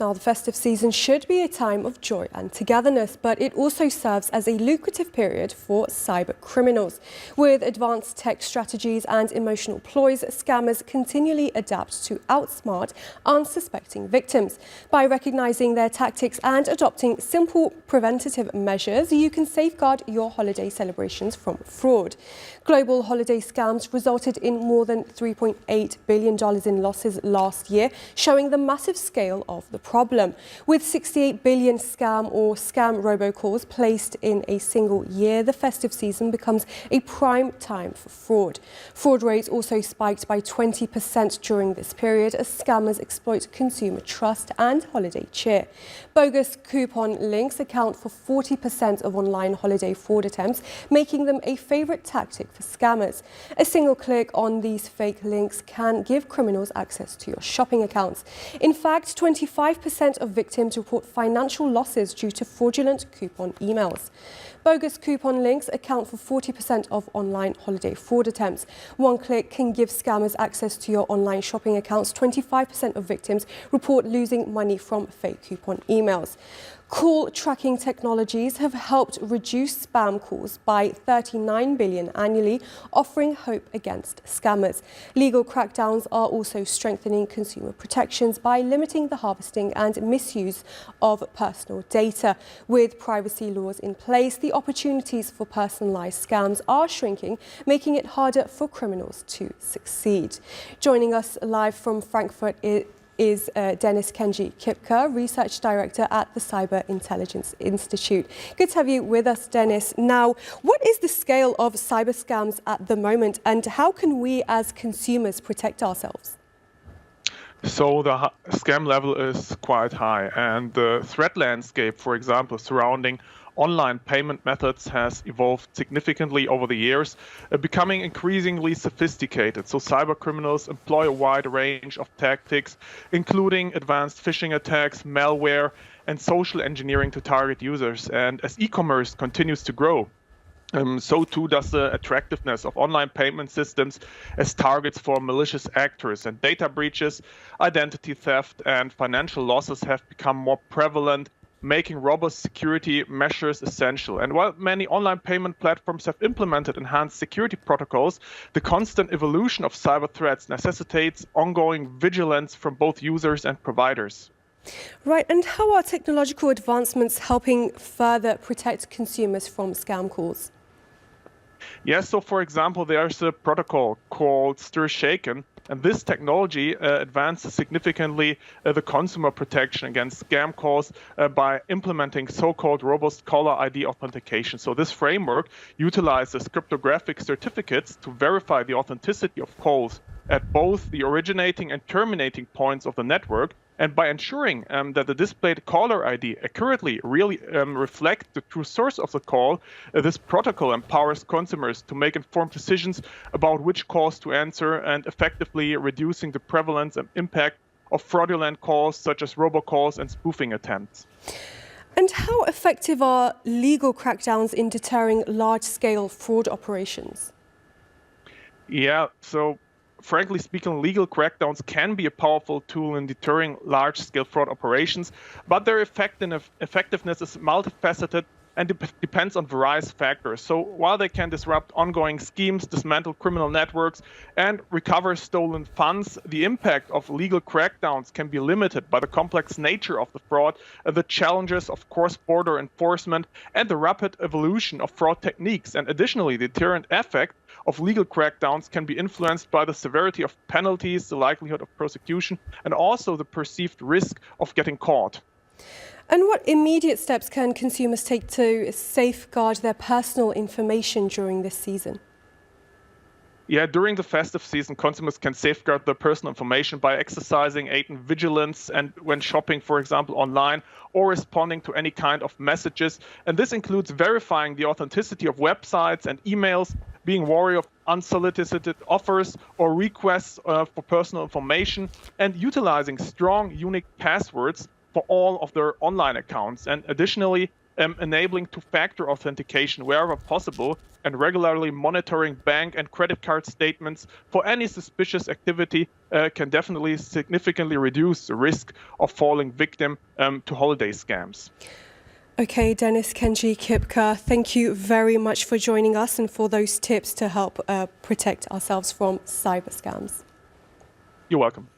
Now, the festive season should be a time of joy and togetherness, but it also serves as a lucrative period for cyber criminals. With advanced tech strategies and emotional ploys, scammers continually adapt to outsmart unsuspecting victims. By recognizing their tactics and adopting simple preventative measures, you can safeguard your holiday celebrations from fraud. Global holiday scams resulted in more than $3.8 billion in losses last year, showing the massive scale of the problem. With 68 billion scam robocalls placed in a single year, the festive season becomes a prime time for fraud. Fraud rates also spiked by 20% during this period as scammers exploit consumer trust and holiday cheer. Bogus coupon links account for 40% of online holiday fraud attempts, making them a favorite tactic for scammers. A single click on these fake links can give criminals access to your shopping accounts. In fact, 25% of victims report financial losses due to fraudulent coupon emails. Bogus coupon links account for 40% of online holiday fraud attempts. One click can give scammers access to your online shopping accounts. 25% of victims report losing money from fake coupon emails. Call tracking technologies have helped reduce spam calls by 39 billion annually, offering hope against scammers. Legal crackdowns are also strengthening consumer protections by limiting the harvesting and misuse of personal data. With privacy laws in place, the opportunities for personalized scams are shrinking, making it harder for criminals to succeed. Joining us live from Frankfurt is Dennis-Kenji Kipker, Research Director at the Cyberintelligence.institute. Good to have you with us, Dennis. Now, what is the scale of cyber scams at the moment, and how can we as consumers protect ourselves? So the scam level is quite high, and the threat landscape, for example, surrounding online payment methods has evolved significantly over the years, becoming increasingly sophisticated. So cyber criminals employ a wide range of tactics, including advanced phishing attacks, malware, and social engineering to target users. And as e-commerce continues to grow, so too does the attractiveness of online payment systems as targets for malicious actors, and data breaches, identity theft, and financial losses have become more prevalent, making robust security measures essential. And while many online payment platforms have implemented enhanced security protocols, the constant evolution of cyber threats necessitates ongoing vigilance from both users and providers. Right, and how are technological advancements helping further protect consumers from scam calls? Yes, so for example, there's a protocol called STIR/SHAKEN, and this technology advances significantly the consumer protection against scam calls by implementing so-called robust caller ID authentication. So this framework utilizes cryptographic certificates to verify the authenticity of calls at both the originating and terminating points of the network. And by ensuring that the displayed caller ID accurately really reflects the true source of the call, this protocol empowers consumers to make informed decisions about which calls to answer, and effectively reducing the prevalence and impact of fraudulent calls such as robocalls and spoofing attempts. And how effective are legal crackdowns in deterring large-scale fraud operations? Yeah, so frankly speaking, legal crackdowns can be a powerful tool in deterring large-scale fraud operations, but their effectiveness is multifaceted and depends on various factors. So while they can disrupt ongoing schemes, dismantle criminal networks, and recover stolen funds, the impact of legal crackdowns can be limited by the complex nature of the fraud, the challenges of cross-border enforcement, and the rapid evolution of fraud techniques. And additionally, the deterrent effect of legal crackdowns can be influenced by the severity of penalties, the likelihood of prosecution, and also the perceived risk of getting caught. And what immediate steps can consumers take to safeguard their personal information during this season? Yeah, during the festive season, consumers can safeguard their personal information by exercising heightened vigilance and when shopping, for example, online, or responding to any kind of messages. And this includes verifying the authenticity of websites and emails, being wary of unsolicited offers or requests for personal information, and utilizing strong, unique passwords for all of their online accounts. And additionally, enabling two-factor authentication wherever possible and regularly monitoring bank and credit card statements for any suspicious activity can definitely significantly reduce the risk of falling victim to holiday scams. Okay, Dennis-Kenji Kipker, thank you very much for joining us and for those tips to help protect ourselves from cyber scams. You're welcome.